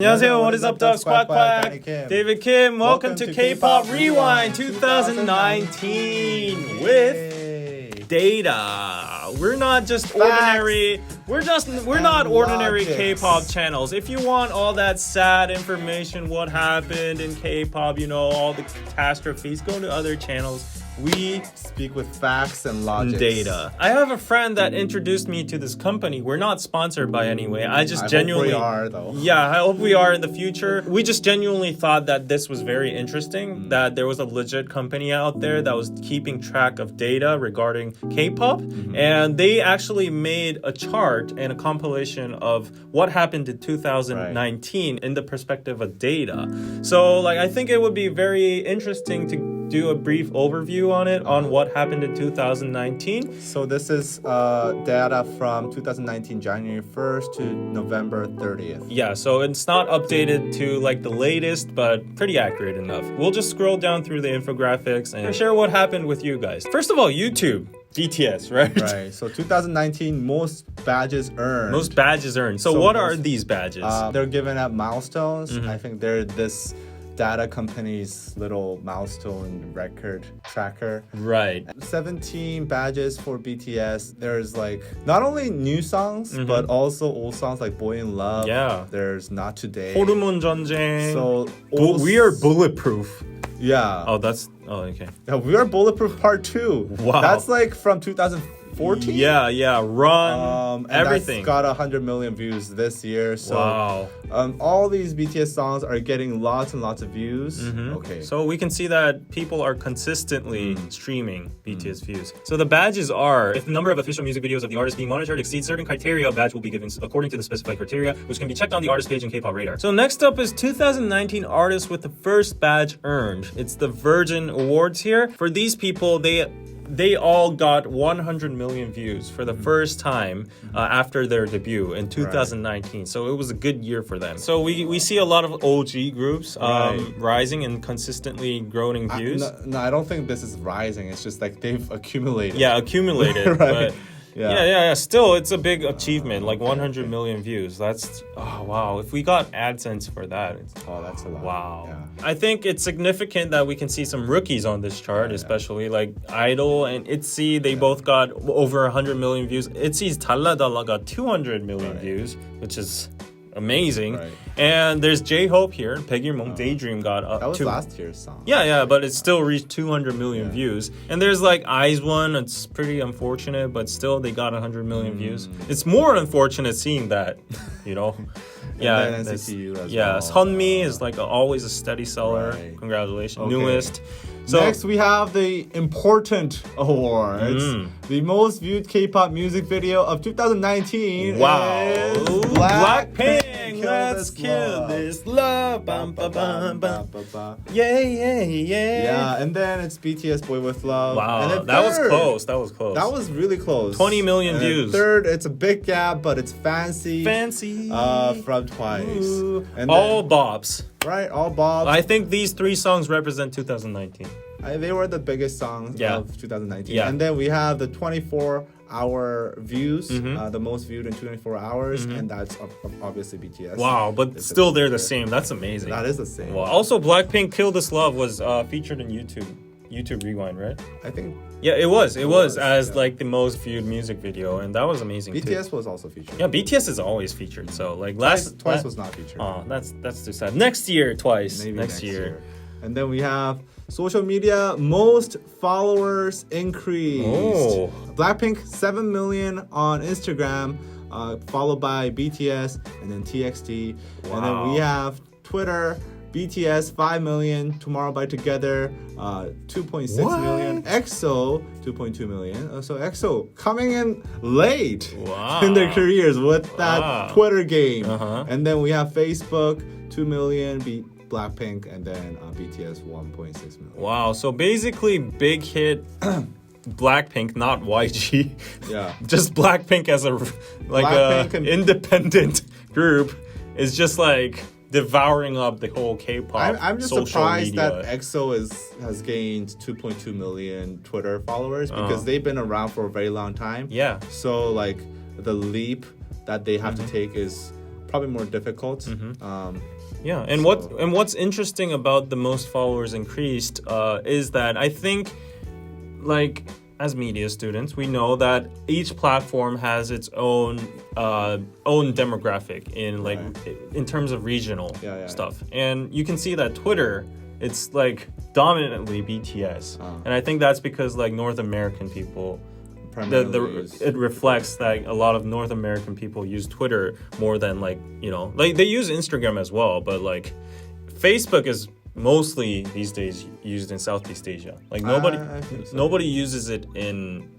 안녕하세요. What is up, Ducks? Quack quack. David Kim. Welcome to K-Pop Rewind 2019 with Data. We're not just ordinary. We're not ordinary K-pop channels. If you want all that sad information, what happened in K-pop, all the catastrophes, go to other channels. We speak with facts and logic. Data. I have a friend that introduced me to this company. We're not sponsored by anyway. I genuinely hope we are though. Yeah, I hope we are in the future. We just genuinely thought that this was very interesting, that there was a legit company out there that was keeping track of data regarding K-pop, and they actually made a chart and a compilation of what happened in 2019 in the perspective of data. So I think it would be very interesting to do a brief overview on it, on what happened in 2019. So this is data from 2019 January 1st to November 30th. Yeah, so it's not updated to the latest, but pretty accurate enough. We'll just scroll down through the infographics and share what happened with you guys. First of all, YouTube. BTS, right? Right. So 2019 most badges earned. Most badges earned. So what are these badges? They're given at milestones. I think they're this data company's little milestone record tracker. Right. 17 badges for BTS. There's not only new songs, but also old songs like Boy in Love. Yeah. There's Not Today. 호르몬 전쟁. So we are bulletproof. Yeah. Okay. Yeah, We Are Bulletproof Part 2. Wow. That's from 2014. Yeah. Run. And everything. That's got 100 million views this year. So wow. All these BTS songs are getting lots and lots of views. Okay. So we can see that people are consistently streaming BTS views. So the badges are, if the number of official music videos of the artist being monitored exceeds certain criteria, a badge will be given according to the specified criteria, which can be checked on the artist page in K-Pop Radar. So next up is 2019 artist with the first badge earned. It's the Virgin Awards here. For these people, they all got 100 million views for the first time after their debut in 2019. So it was a good year for them. So we see a lot of OG groups rising and consistently growing views. No, I don't think this is rising. It's just they've accumulated. Yeah, accumulated. Right. But yeah. Still, it's a big achievement. 100 million views. That's wow. If we got AdSense for that, that's a lot. Wow. Yeah. I think it's significant that we can see some rookies on this chart, especially Idol and ITZY. They both got over 100 million views. ITZY's 달라달라 got 200 million views, which is amazing. Right. And there's J-Hope here. 백일몽 Daydream got that was last year's song. Yeah, but it still reached 200 million views. And there's Eyes One. It's pretty unfortunate, but still they got 100 million views. It's more unfortunate seeing that, Yeah, and then NCT U as well. Sunmi is always a steady seller. Right. Congratulations, Okay. newest. So next, we have the important awards. The most viewed K-pop music video of 2019. Wow, is Blackpink. Let's Kill This Love. Bum, ba, bum, bum. Yeah. Yeah, and then it's BTS Boy With Love. Wow, and then that was third, close. That was really close. 20 million and views. Third, it's a big gap, but it's Fancy. From Twice. Ooh. And all bops. Right, all bobs. I think these three songs represent 2019. They were the biggest songs of 2019. Yeah. And then we have the 24-hour views, the most viewed in 24 hours, and that's obviously BTS. Wow, but still they're the same. That's amazing. That is the same. Wow. Also, Blackpink Kill This Love was featured in YouTube Rewind, right? I think. Yeah, it was as the most viewed music video, and that was amazing. BTS too. was also featured. Yeah, BTS is always featured. So Twice was not featured. Oh, that's too sad. Next year, Twice. Maybe next year. And then we have social media most followers increased. Oh. Blackpink 7 million on Instagram, followed by BTS and then TXT. Wow. And then we have Twitter. BTS 5 million, Tomorrow by Together 2.6 million, EXO 2.2 million. So EXO coming in late in their careers with that Twitter game. And then we have Facebook 2 million, Blackpink, and then BTS 1.6 million. Wow, so basically big hit Blackpink, not YG. Yeah. Just Blackpink as a independent group is just devouring up the whole K-pop. I'm just social surprised media. that EXO has gained 2.2 million Twitter followers because they've been around for a very long time. Yeah. So the leap that they have to take is probably more difficult. Yeah, and what's interesting about the most followers increased is that I think, like, as media students, we know that each platform has its own demographic in in terms of regional stuff, and you can see that Twitter, it's like dominantly BTS, and I think that's because like North American people. It reflects that a lot of North American people use Twitter more than like they use Instagram as well, but like Facebook is mostly these days used in Southeast Asia. Like nobody uses it in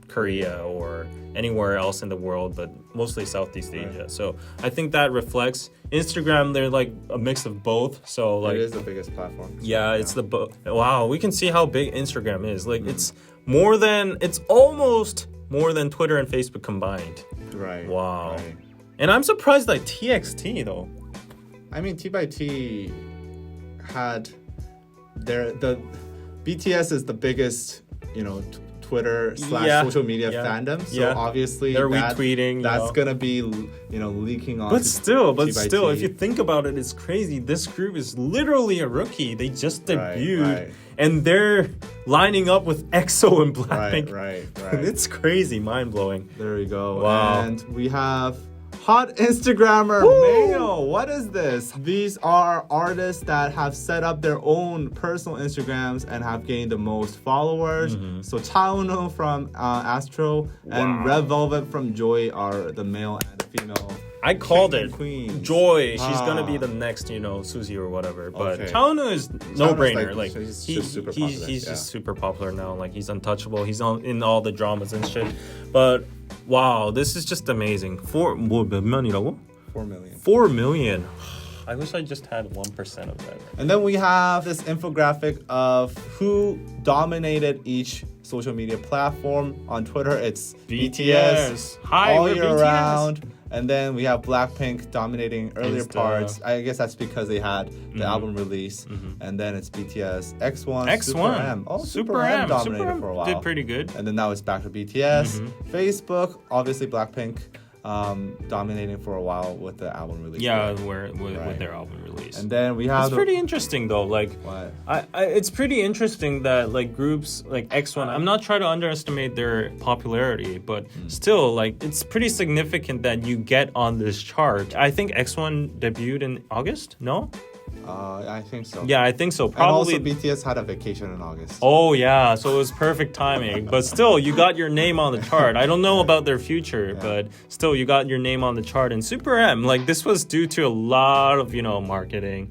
Korea or anywhere else in the world, but mostly Southeast Asia. So I think that reflects Instagram. They're like a mix of both. So like it is the biggest platform. Yeah, it's wow. We can see how big Instagram is. Like it's almost more than Twitter and Facebook combined. Right. Wow. Right. And I'm surprised like TXT though. I mean, T by T had the BTS is the biggest, Twitter / social media fandom. So obviously they're retweeting. That's gonna be leaking on. But still, if you think about it, it's crazy. This group is literally a rookie. They just debuted, and they're lining up with EXO and Blackpink. Right. It's crazy, mind blowing. There we go. Wow. And we have hot Instagrammer Mayo. What is this? These are artists that have set up their own personal Instagrams and have gained the most followers. So Chaunu from Astro and Red Velvet from Joy are the male and the female. I called it. Queens. Joy. She's gonna be the next, Suzy or whatever. But Chaunu is no brainer. Like he's just super popular. He's just super popular now. Like he's untouchable. He's in all the dramas and shit. But wow, this is just amazing. 몇 명이라고? 4 million. 4 million. I wish I just had 1% of that. And then we have this infographic of who dominated each social media platform. On Twitter, it's BTS. Hi, all we're year BTS. round. And then we have Blackpink dominating earlier parts. I guess that's because they had the album release. And then it's BTS, X1, Super M. Oh, Super M dominated for a while. Did pretty good. And then now it's back to BTS. Facebook, obviously Blackpink dominating for a while with the album release. Yeah, with their album release. And then we have it's pretty interesting though. Like, what? It's pretty interesting that like groups like X1. I'm not trying to underestimate their popularity, but still, like, it's pretty significant that you get on this chart. I think X1 debuted in August. No. I think so. Yeah, I think so. Probably. And also BTS had a vacation in August. Oh yeah, so it was perfect timing. But still, you got your name on the chart. I don't know about their future, but still, you got your name on the chart. And Super M, like, this was due to a lot of marketing,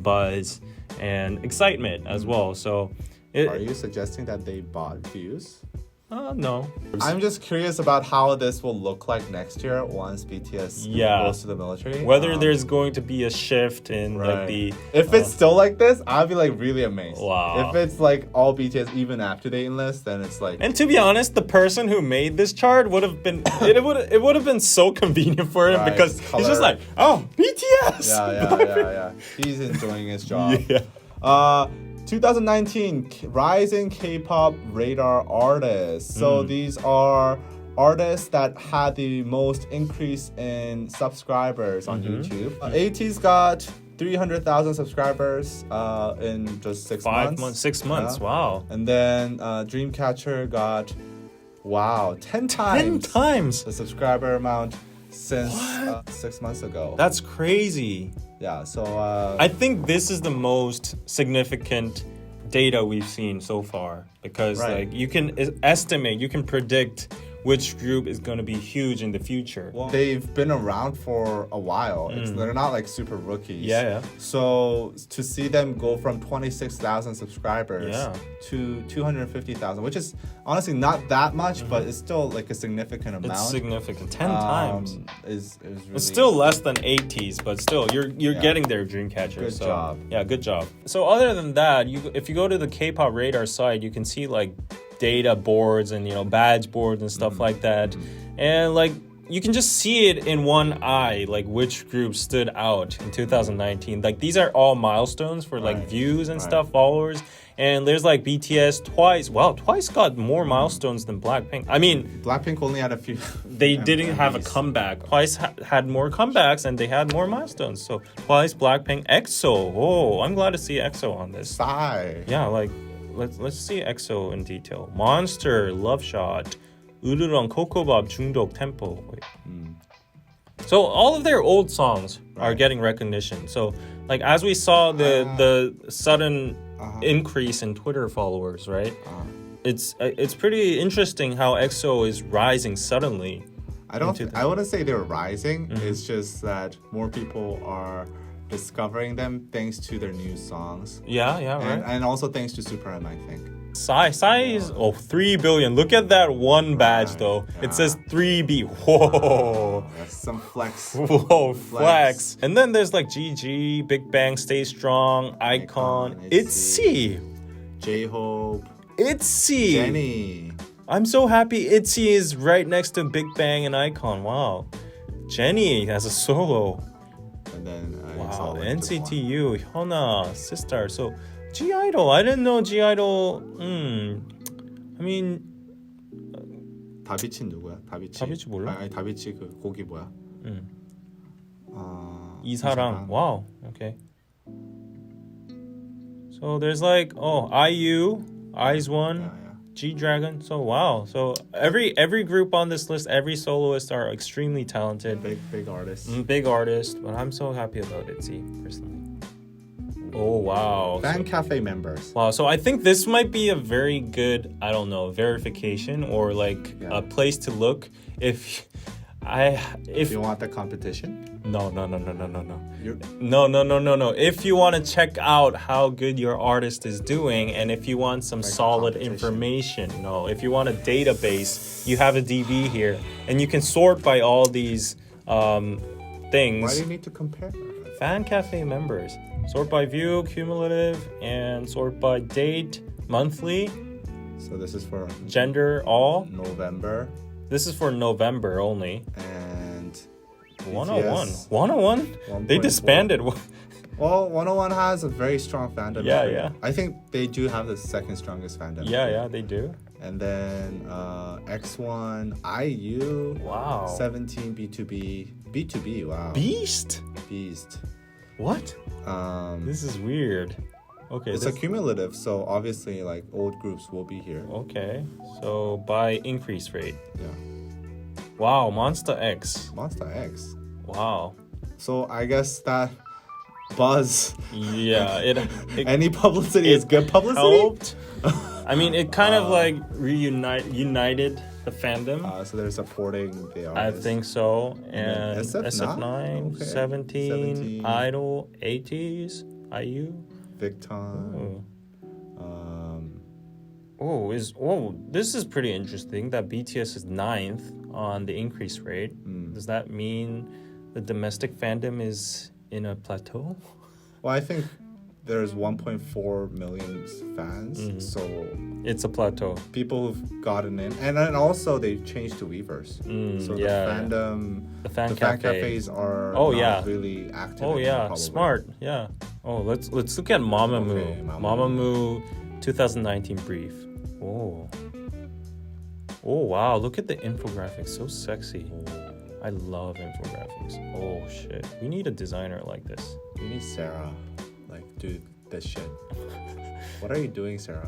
buzz and excitement as well. So, are you suggesting that they bought views? No. I'm just curious about how this will look like next year once BTS goes to the military. Whether there's going to be a shift in like the... If it's still like this, I'll be like really amazed. Wow. If it's like all BTS even after they enlist, then it's like... And to be honest, the person who made this chart would have been... it would have been so convenient for him because he's just like, oh, BTS! Yeah. He's enjoying his job. 2019 rising K-pop radar artists. So these are artists that had the most increase in subscribers on YouTube. ATEEZ got 300,000 subscribers in just 6 months. 6 months, wow. And then Dreamcatcher got 10 times the subscriber amount since 6 months ago. That's crazy. Yeah, so I think this is the most significant data we've seen so far because like you can estimate, you can predict which group is going to be huge in the future. Well, they've been around for a while. They're not like super rookies. Yeah. So to see them go from 26,000 subscribers to 250,000, which is honestly not that much, but it's still like a significant amount. It's significant. 10 times. Is really... It's still less than ATEEZ, but still, you're getting there, Dreamcatcher. Good job. Yeah, good job. So other than that, if you go to the K-pop radar site, you can see like data boards and badge boards and stuff like that, and like you can just see it in one eye, like which group stood out in 2019. Like these are all milestones for like views and stuff, followers. And there's like BTS, Twice. Wow, Twice got more milestones than Blackpink. I mean, Blackpink only had a few. they didn't have a comeback. Twice had more comebacks and they had more milestones. So Twice, Blackpink, EXO. Oh, I'm glad to see EXO on this. Sigh. Yeah, like let's see EXO in detail. Monster, Love Shot, 우르렁, 코코밥, 중독, Tempo. So all of their old songs are getting recognition. So like as we saw the sudden increase in Twitter followers, right? It's pretty interesting how EXO is rising suddenly. I wouldn't say they're rising. It's just that more people are discovering them thanks to their new songs. Yeah, right. And also thanks to Super M, I think. Psy is 3 billion. Look at that one badge though. It says 3B. Whoa. That's some flex. Whoa, flex. And then there's like GG, Big Bang, Stay Strong, Icon, ITZY, J-Hope, ITZY, Jennie. I'm so happy ITZY is right next to Big Bang and Icon. Wow. Jennie has a solo. And then wow, NCT U, Hyuna, Sistar. So G-Idol, I didn't know G-Idol. I mean, 다비치 누구야? 다비치 몰라? 아니 다비치 그 곡이 뭐야? 이사랑. Wow. Okay. So there's like IU, IZ*ONE, G-Dragon. So wow. So every group on this list, every soloist are extremely talented. Big artists. Big artists, but I'm so happy about ITZY personally. Oh wow. Fan cafe members. Wow, so I think this might be a very good, I don't know, verification or like a place to look if you want the competition? No. No. If you want to check out how good your artist is doing and if you want some solid information. No, if you want a database, you have a DB here and you can sort by all these things. Why do you need to compare? Fan cafe members. Sort by view, cumulative, and sort by date, monthly. So this is for gender, all. November. This is for November only. And 101. 101? They disbanded. Well, 101 has a very strong fandom. Yeah. I think they do have the second strongest fandom. Yeah, they do. And then X1, IU. Wow. 17, B2B, wow. Beast. What? This is weird. Okay. It's a cumulative, so obviously like old groups will be here. Okay. So by increase rate. Yeah. Wow, Monster X. Wow. So I guess that buzz. Yeah, it any publicity is good publicity. Helped. I mean, it kind of like united the fandom. So they're supporting the artists. I think so. And SF9, okay. 17, Idol, 80s, IU, Victon. This is pretty interesting that BTS is 9th on the increase rate. Does that mean the domestic fandom is in a plateau? Well, I think there's 1.4 million fans, so it's a plateau. People who've gotten in, and then also they changed to Weverse. So the fandom, the fan cafes are not really active. Probably. Smart. Yeah. Oh, let's look at Mamamoo. Okay, Mamamoo 2019 brief. Oh wow! Look at the infographics. So sexy. I love infographics. Oh shit! We need a designer like this. We need Sarah. Do this shit. What are you doing, Sarah?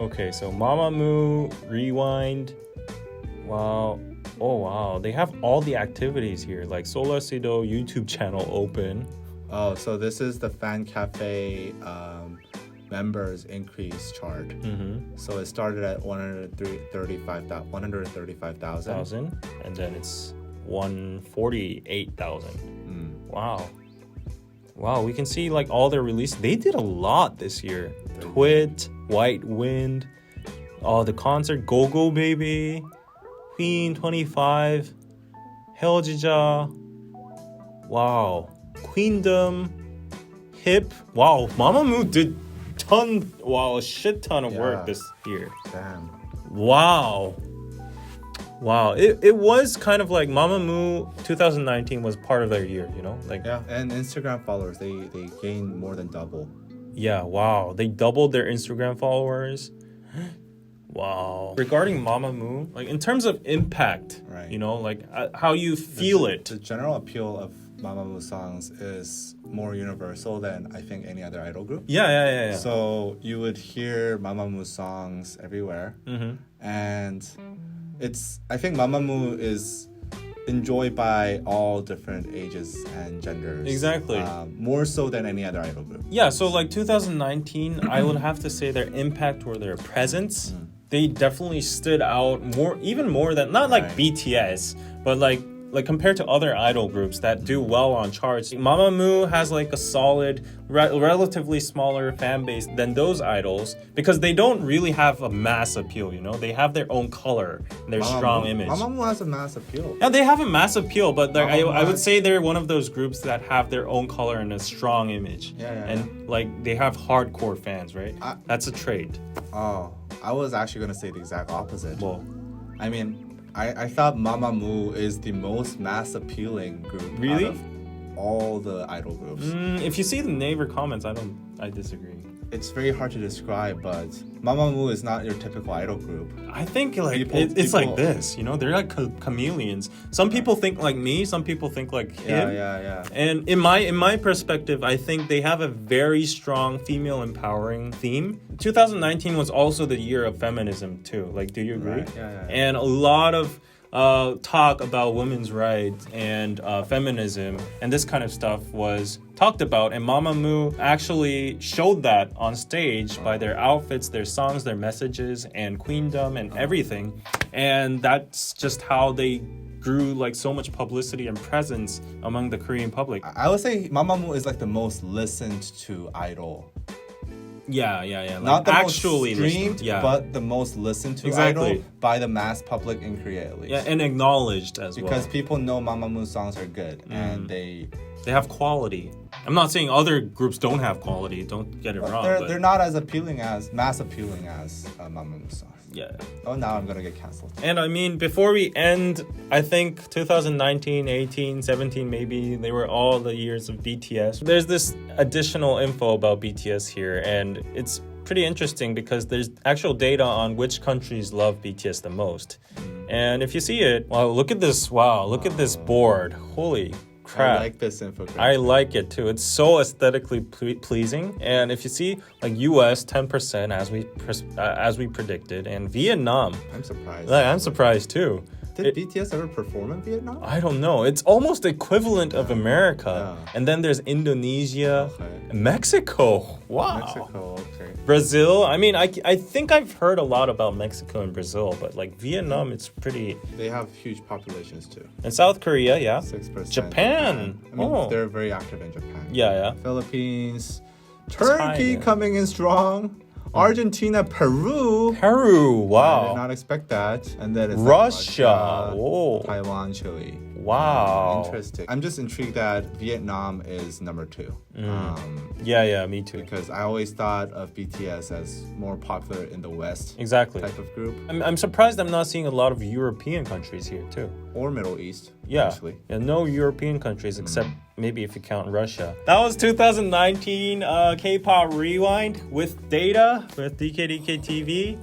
Okay, so Mamamoo, Rewind. Wow. Oh wow, they have all the activities here, like Solasido YouTube channel open. Oh, so this is the fan cafe members increase chart. So it started at 135,000, and then it's 148,000. Wow, we can see like all their releases. They did a lot this year. Twit, White Wind, the concert, Go Go Baby, Queen 25, 헤어지자. Wow, Queendom, Hip. Wow, Mamamoo did a shit ton of work this year. Damn. Wow. Wow, it was kind of like Mamamoo 2019 was part of their year, you know? Like Yeah, and Instagram followers, they gained more than double. yeah, wow. They doubled their Instagram followers. Wow. Regarding Mamamoo, like in terms of impact, Right. you know, like how you feel it. The general appeal of Mamamoo songs is more universal than I think any other idol group. Yeah. So you would hear Mamamoo songs everywhere, and I think Mamamoo is enjoyed by all different ages and genders. Exactly. More so than any other idol group. Yeah, so like 2019, I would have to say their impact or their presence, they definitely stood out even more than, not like Right. BTS, but like compared to other idol groups that do well on charts. Mamamoo has like a solid, relatively smaller fan base than those idols because they don't really have a mass appeal, you know? They have their own color, their strong image. Mamamoo has a mass appeal. Yeah, they have a mass appeal, but I would has- say they're one of those groups that have their own color and a strong image. Yeah. And like they have hardcore fans, right? That's a trait. Oh, I was actually gonna say the exact opposite. Well, I mean, I thought Mamamoo is the most mass appealing group Really? out of all the idol groups. if you see the neighbor comments, I disagree. It's very hard to describe, but Mamamoo is not your typical idol group. I think like People- it's like people- this, you know? They're like chameleons. Some people think like me, some people think like him. Yeah. And in my perspective, I think they have a very strong female empowering theme. 2019 was also the year of feminism too. Like, do you agree? Right, yeah. And a lot of talk about women's rights and feminism and this kind of stuff was talked about, and Mamamoo actually showed that on stage by their outfits, their songs, their messages, and queendom and everything. And that's just how they grew like so much publicity and presence among the Korean public. I would say Mamamoo is like the most listened to idol. Yeah. Like Not the actually most streamed, listened, yeah. but the most listened to Exactly. idol by the mass public in Korea at least. Yeah, and acknowledged as because well. people know Mamamoo songs are good and they have quality. I'm not saying other groups don't have quality. Don't get it wrong. but they're not as mass appealing as Mamamoo songs. yeah. Oh, now I'm gonna get canceled. And I mean, before we end, I think 2019, 18, 17, maybe, they were all the years of BTS. There's this additional info about BTS here, and it's pretty interesting because there's actual data on which countries love BTS the most. And if you see it, wow, look at this. Wow, look at this board. Holy crap. I like this infographic. I like it too. It's so aesthetically pleasing. And if you see, like US 10% as we predicted, and Vietnam, I'm surprised. like, I'm surprised too. Did BTS ever perform in Vietnam? I don't know. It's almost equivalent of America. Yeah. And then there's Indonesia, Okay. Mexico. Wow. Mexico, okay. Brazil. I mean, I think I've heard a lot about Mexico and Brazil, but like Vietnam, it's pretty. They have huge populations too. And South Korea, yeah. 6%. Japan. I mean, Oh. they're very active in Japan. Yeah. Philippines, Turkey China. coming in strong. Argentina, Peru. Peru. I did Wow. not expect that. And then it's Russia. like Whoa. Taiwan, Chile. Wow. Interesting. I'm just intrigued that Vietnam is number 2. Yeah, me too. Because I always thought of BTS as more popular in the West Exactly. type of group I'm surprised I'm not seeing a lot of European countries here too. or Middle East. Yeah. Actually. Yeah, no European countries except maybe if you count Russia. That was 2019 K-pop Rewind with data with DKDKTV.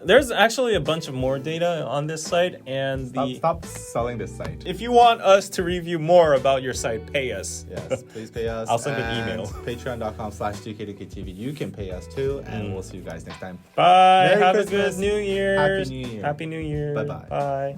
There's actually a bunch of more data on this site, and Stop selling this site. if you want us to review more about your site, pay us. Yes, please pay us. I'll send an And email. Patreon.com/DKDKTV. You can pay us too, and we'll see you guys next time. Bye. Merry Have Christmas. a good New Year. Happy New Year. Happy New Year. Bye-bye. Bye.